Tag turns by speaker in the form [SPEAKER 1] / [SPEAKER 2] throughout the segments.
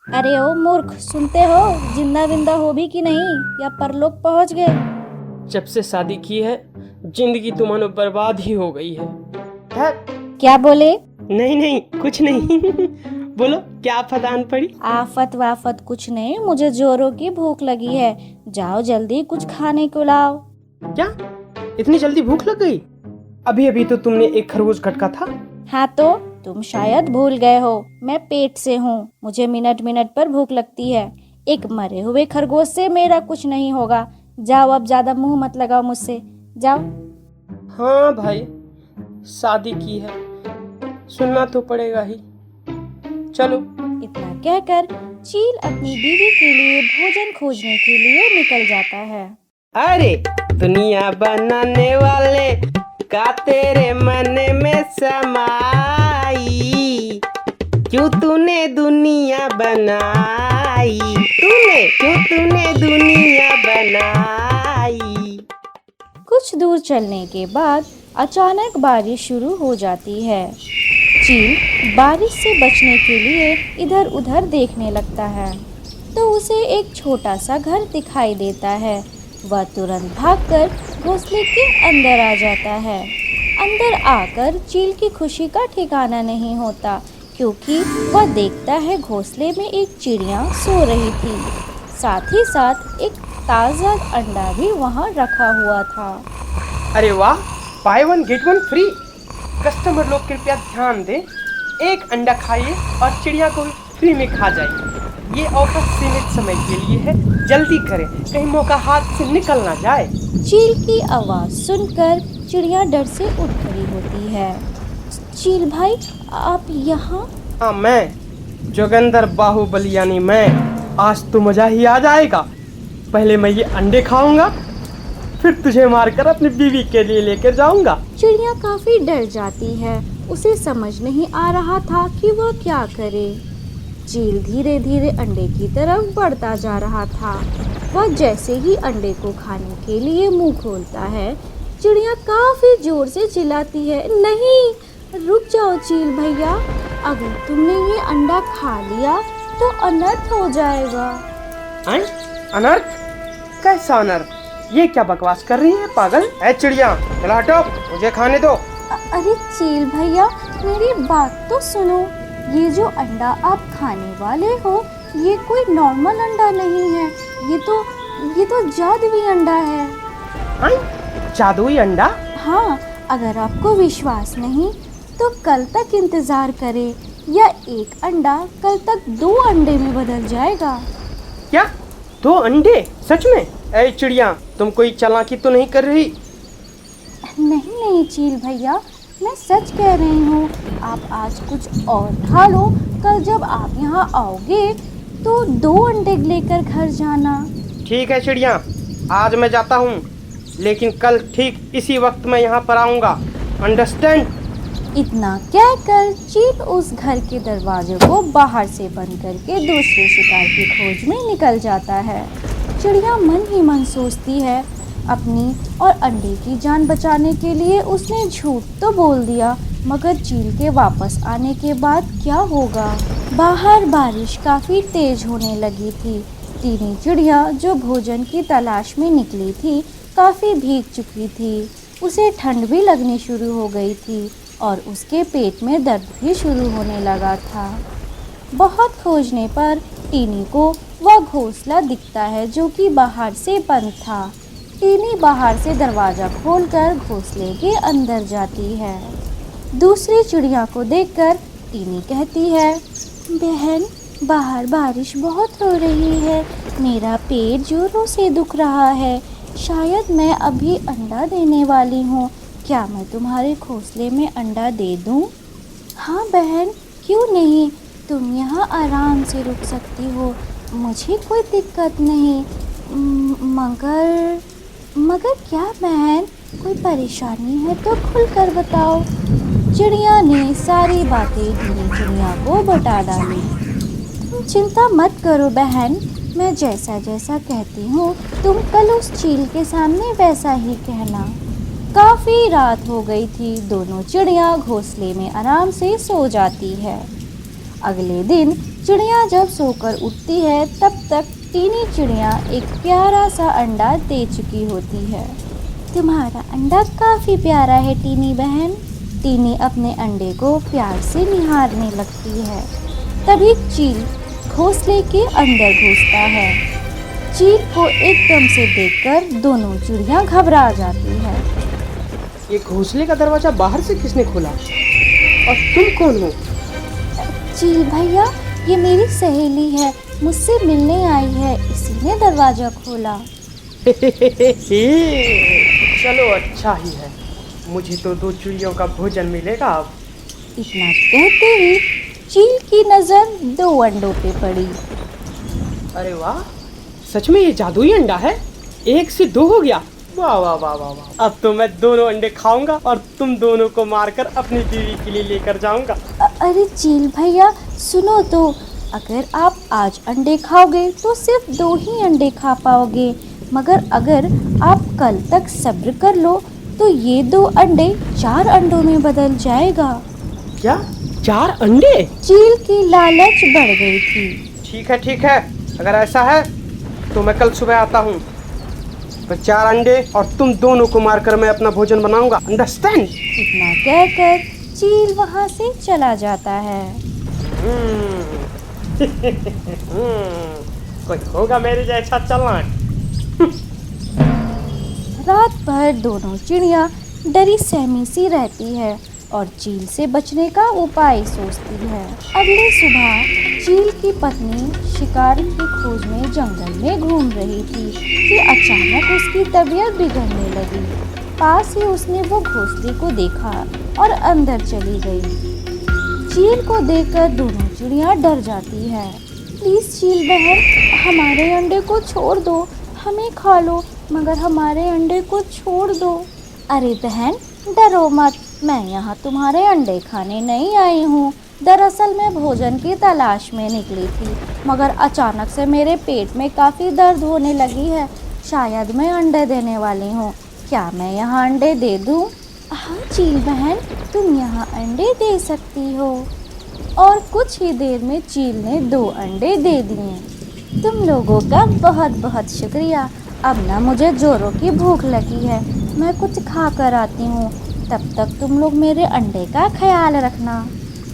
[SPEAKER 1] अरे ओ मूर्ख, सुनते हो? जिंदा विंदा हो भी कि नहीं, या परलोक पहुंच गए?
[SPEAKER 2] जब से शादी की है जिंदगी तो मानो बर्बाद ही हो गई है।
[SPEAKER 1] क्या बोले?
[SPEAKER 2] नहीं नहीं कुछ नहीं। बोलो क्या फदान पड़ी?
[SPEAKER 1] आफत वाफत कुछ नहीं, मुझे जोरों की भूख लगी है। जाओ जल्दी कुछ खाने को लाओ।
[SPEAKER 2] क्या इतनी जल्दी भूख लग गई? अभी अभी तो तुमने एक खरगोश खटका था।
[SPEAKER 1] हाँ तो तुम शायद भूल गए हो, मैं पेट से हूँ। मुझे मिनट मिनट पर भूख लगती है। एक मरे हुए खरगोश से मेरा कुछ नहीं होगा। जाओ, अब ज्यादा मुंह मत लगाओ मुझसे। जाओ।
[SPEAKER 2] हाँ भाई, शादी की है, सुनना तो पड़ेगा ही। चलो।
[SPEAKER 1] इतना कहकर चील अपनी बीवी के लिए भोजन खोजने के लिए निकल जाता है।
[SPEAKER 2] अरे दुनिया बनाने वाले का तेरे मन में समाई, क्यों तूने दुनिया बनाई, क्यों तूने दुनिया बनाई।
[SPEAKER 1] कुछ दूर चलने के बाद अचानक बारिश शुरू हो जाती है। चील बारिश से बचने के लिए इधर उधर देखने लगता है तो उसे एक छोटा सा घर दिखाई देता है। वह तुरंत भागकर घोंसले के अंदर आ जाता है। अंदर आकर चील की खुशी का ठिकाना नहीं होता, क्योंकि वह देखता है घोंसले में एक चिड़िया सो रही थी। साथ ही साथ एक ताज़ा अंडा भी वहाँ रखा हुआ था।
[SPEAKER 2] अरे वाह, by one get one free. Customer लोग कृपया ध्यान दें, एक अंडा खाइए और चिड़िया को फ्री में खा जाइए। ये ऑफर सीमित समय के लिए है, जल्दी करें कहीं मौका हाथ से निकल ना जाए।
[SPEAKER 1] चील की आवाज़ सुनकर चिड़िया डर से उठ खड़ी होती है। चील भाई, आप यहाँ?
[SPEAKER 2] हाँ मैं जोगिंदर बाहुबली यानी मैं। आज तो मजा ही आ जाएगा। पहले मैं ये अंडे खाऊंगा, फिर तुझे मारकर अपनी बीवी के लिए लेकर जाऊंगा।
[SPEAKER 1] चिड़िया काफी डर जाती है। उसे समझ नहीं आ रहा था कि वह क्या करे। चील धीरे धीरे अंडे की तरफ बढ़ता जा रहा था। वह जैसे ही अंडे को खाने के लिए मुंह खोलता है, चिड़िया काफी जोर से चिल्लाती है, नहीं, रुक जाओ चील भैया, अगर तुमने ये अंडा खा लिया तो अनर्थ हो जाएगा।
[SPEAKER 2] अनर्थ? कैसा अनर्थ? ये क्या बकवास कर रही है पागल? ऐ चिड़िया, चला हटो, मुझे खाने दो।
[SPEAKER 1] अरे चील भैया, मेरी बात तो सुनो। ये जो अंडा आप खाने वाले हो, ये कोई नॉर्मल अंडा नहीं है। ये तो जादुई अंडा है।
[SPEAKER 2] जादुई अंडा?
[SPEAKER 1] हाँ, अगर आपको विश्वास नहीं तो कल तक इंतजार करें, या एक अंडा कल तक 2 अंडे में बदल जाएगा।
[SPEAKER 2] क्या 2 अंडे? सच में? ऐ चिड़िया, तुम कोई चालाकी तो नहीं कर रही?
[SPEAKER 1] नहीं चील भैया, मैं सच कह रही हूँ। आप आज कुछ और खा लो, कल जब आप यहाँ आओगे तो 2 अंडे लेकर घर जाना।
[SPEAKER 2] ठीक है चिड़िया, आज मैं जाता हूँ, लेकिन कल ठीक इसी वक्त मैं यहाँ पर आऊँगा। अंडरस्टैंड?
[SPEAKER 1] इतना कहकर चील उस घर के दरवाजे को बाहर से बंद करके दूसरे शिकार की खोज में निकल जाता है। चिड़िया मन ही मन सोचती है, अपनी और अंडे की जान बचाने के लिए उसने झूठ तो बोल दिया, मगर चील के वापस आने के बाद क्या होगा? बाहर बारिश काफ़ी तेज होने लगी थी। तीनी चिड़िया जो भोजन की तलाश में निकली थी, काफ़ी भीग चुकी थी। उसे ठंड भी लगनी शुरू हो गई थी और उसके पेट में दर्द भी शुरू होने लगा था। बहुत खोजने पर टीनी को वह घोंसला दिखता है जो कि बाहर से बंद था। टीनी बाहर से दरवाज़ा खोलकर घोंसले के अंदर जाती है। दूसरी चिड़िया को देखकर टीनी कहती है, बहन, बाहर बारिश बहुत हो रही है, मेरा पेट जोरों से दुख रहा है, शायद मैं अभी अंडा देने वाली हूँ, क्या मैं तुम्हारे घोंसले में अंडा दे दूँ? हाँ बहन, क्यों नहीं, तुम यहाँ आराम से रुक सकती हो, मुझे कोई दिक्कत नहीं। मगर क्या बहन, कोई परेशानी है तो खुलकर बताओ। चिड़िया ने सारी बातें टीनी चिड़िया को बता डाली। तुम चिंता मत करो बहन, मैं जैसा जैसा कहती हूँ तुम कल उस चील के सामने वैसा ही कहना। काफ़ी रात हो गई थी। दोनों चिड़िया घोंसले में आराम से सो जाती है। अगले दिन चिड़िया जब सोकर उठती है तब तक टीनी चिड़िया एक प्यारा सा अंडा दे चुकी होती है। तुम्हारा अंडा काफ़ी प्यारा है टीनी बहन। टीनी अपने अंडे को प्यार से निहारने लगती है। तभी चील घोंसले के अंदर घुसता है। चील को एकदम से देखकर दोनों चिड़िया घबरा जाती है।
[SPEAKER 2] ये घोंसले का दरवाजा बाहर से किसने खोला और तुम कौन हो?
[SPEAKER 1] चील भैया, ये मेरी सहेली है, मुझसे मिलने आई है, इसी ने दरवाजा खोला।
[SPEAKER 2] चलो अच्छा ही है, मुझे तो 2 चिड़ियों का भोजन मिलेगा अब।
[SPEAKER 1] इतना कहते ही चील की नजर 2 अंडों पे पड़ी।
[SPEAKER 2] अरे वाह, सच में ये जादुई अंडा है। 1 से 2 हो गया। वाह वाह वाह वाह वाह। अब तो मैं दोनों अंडे खाऊंगा और तुम दोनों को मारकर अपनी बीवी के लिए लेकर जाऊंगा।
[SPEAKER 1] अरे चील भैया सुनो तो, अगर आप आज अंडे खाओगे तो सिर्फ 2 ही अंडे खा पाओगे, मगर अगर आप कल तक सब्र कर लो तो ये 2 अंडे 4 अंडों में बदल जाएगा।
[SPEAKER 2] क्या 4 अंडे?
[SPEAKER 1] चील की लालच बढ़ गई थी।
[SPEAKER 2] ठीक है, अगर ऐसा है तो मैं कल सुबह आता हूँ। तो 4 अंडे और तुम दोनों को मारकर मैं अपना भोजन बनाऊंगा। अंडरस्टैंड?
[SPEAKER 1] इतना कहकर चील वहाँ से चला जाता है।
[SPEAKER 2] कोई होगा मेरे जैसा चालाक।
[SPEAKER 1] रात भर दोनों चिड़िया डरी सहमी सी रहती है और चील से बचने का उपाय सोचती है। अगली सुबह चील की पत्नी शिकार की खोज में जंगल में घूम रही थी कि अचानक उसकी तबीयत बिगड़ने लगी। पास ही उसने वो घोंसले को देखा और अंदर चली गई। चील को देखकर दोनों चिड़िया डर जाती है। प्लीज़ चील बहन, हमारे अंडे को छोड़ दो, हमें खा लो, मगर हमारे अंडे को छोड़ दो। अरे बहन डरो मत, मैं यहाँ तुम्हारे अंडे खाने नहीं आई हूँ। दरअसल मैं भोजन की तलाश में निकली थी, मगर अचानक से मेरे पेट में काफ़ी दर्द होने लगी है। शायद मैं अंडे देने वाली हूँ, क्या मैं यहाँ अंडे दे दूँ? हाँ चील बहन, तुम यहाँ अंडे दे सकती हो। और कुछ ही देर में चील ने 2 अंडे दे दिए। तुम लोगों का बहुत बहुत शुक्रिया। अब ना मुझे जोरों की भूख लगी है, मैं कुछ खा कर आती हूँ। तब तक तुम लोग मेरे अंडे का ख्याल रखना।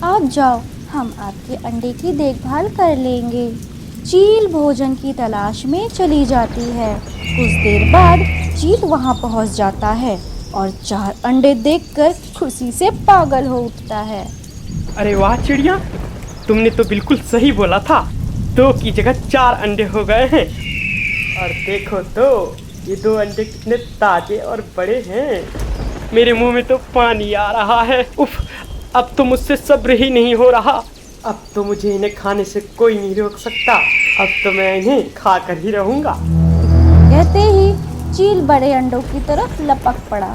[SPEAKER 1] आप जाओ, हम आपके अंडे की देखभाल कर लेंगे। चील भोजन की तलाश में चली जाती है। कुछ देर बाद चील वहाँ पहुँच जाता है और 4 अंडे देखकर खुशी से पागल हो उठता है।
[SPEAKER 2] अरे वाह चिड़िया, तुमने तो बिल्कुल सही बोला था। 2 की जगह 4 अंडे हो गए हैं। और देखो तो ये 2 अंडे कितने ताजे और बड़े हैं। मेरे मुंह में तो पानी आ रहा है। उफ, अब तो मुझसे सब्र ही नहीं हो रहा। अब तो मुझे इन्हें खाने से कोई नहीं रोक सकता। अब तो मैं इन्हें खाकर ही रहूंगा।
[SPEAKER 1] कहते ही चील बड़े अंडों की तरफ लपक पड़ा।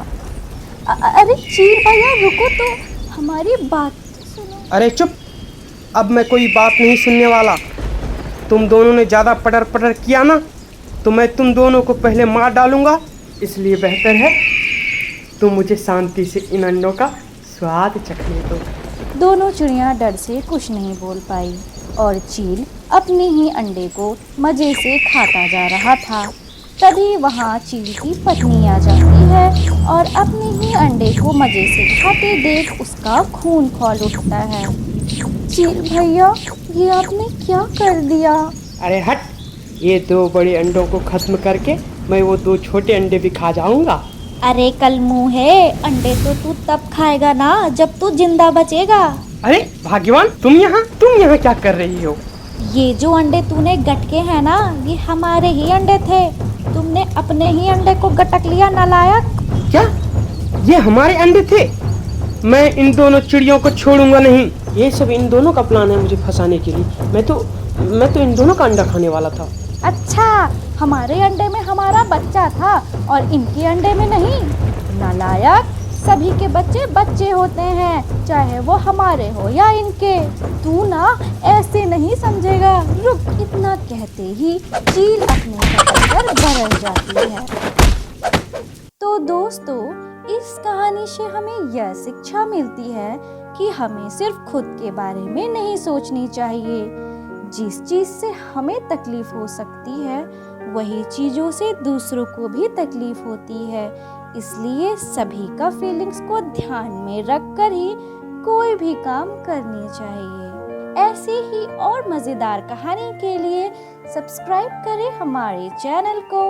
[SPEAKER 1] अरे चील भैया रुको तो, हमारी बात तो सुनो।
[SPEAKER 2] अरे चुप, अब मैं कोई बात नहीं सुनने वाला। तुम दोनों ने ज़्यादा पटर पटर किया ना, तो मैं तुम दोनों को पहले मार डालूंगा। इसलिए बेहतर है तुम मुझे शांति से इन अंडों का स्वाद चखने दो।
[SPEAKER 1] दोनों चिड़िया डर से कुछ नहीं बोल पाई और चील अपने ही अंडे को मज़े से खाता जा रहा था। तभी वहाँ चील की पत्नी आ जाती है और अपने ही अंडे को मज़े से खाते देख उसका खून खौल उठता है। चील भैया, ये आपने क्या कर दिया?
[SPEAKER 2] अरे हट, ये 2 बड़े अंडों को खत्म करके मैं वो 2 छोटे अंडे भी खा जाऊंगा।
[SPEAKER 1] अरे कल मुँह है, अंडे तो तू तब खाएगा ना जब तू जिंदा बचेगा।
[SPEAKER 2] अरे भाग्यवान, तुम यहाँ क्या कर रही हो?
[SPEAKER 1] ये जो अंडे तूने गटके हैं ना, ये हमारे ही अंडे थे। तुमने अपने ही अंडे को गटक लिया नालायक।
[SPEAKER 2] क्या ये हमारे अंडे थे? मैं इन दोनों चिड़ियों को छोड़ूंगा नहीं। ये सब इन दोनों का प्लान है मुझे फंसाने के लिए। मैं तो इन दोनों का अंडा खाने वाला था।
[SPEAKER 1] अच्छा, हमारे अंडे में हमारा बच्चा था और इनके अंडे में नहीं? नालायक, सभी के बच्चे बच्चे होते हैं, चाहे वो हमारे हो या इनके। तू ना ऐसे नहीं समझेगा। रुक। इतना कहते ही चील अपने कपड़े पर बरस जाती है। तो दोस्तों, इस कहानी से हमें यह शिक्षा मिलती है कि हमें सिर्फ खुद के बारे में नहीं सोचनी चाहिए, जिस चीज़ से हमें तकलीफ हो सकती है वही चीज़ों से दूसरों को भी तकलीफ होती है, इसलिए सभी का फीलिंग्स को ध्यान में रखकर ही कोई भी काम करनी चाहिए। ऐसी ही और मज़ेदार कहानी के लिए सब्सक्राइब करें हमारे चैनल को।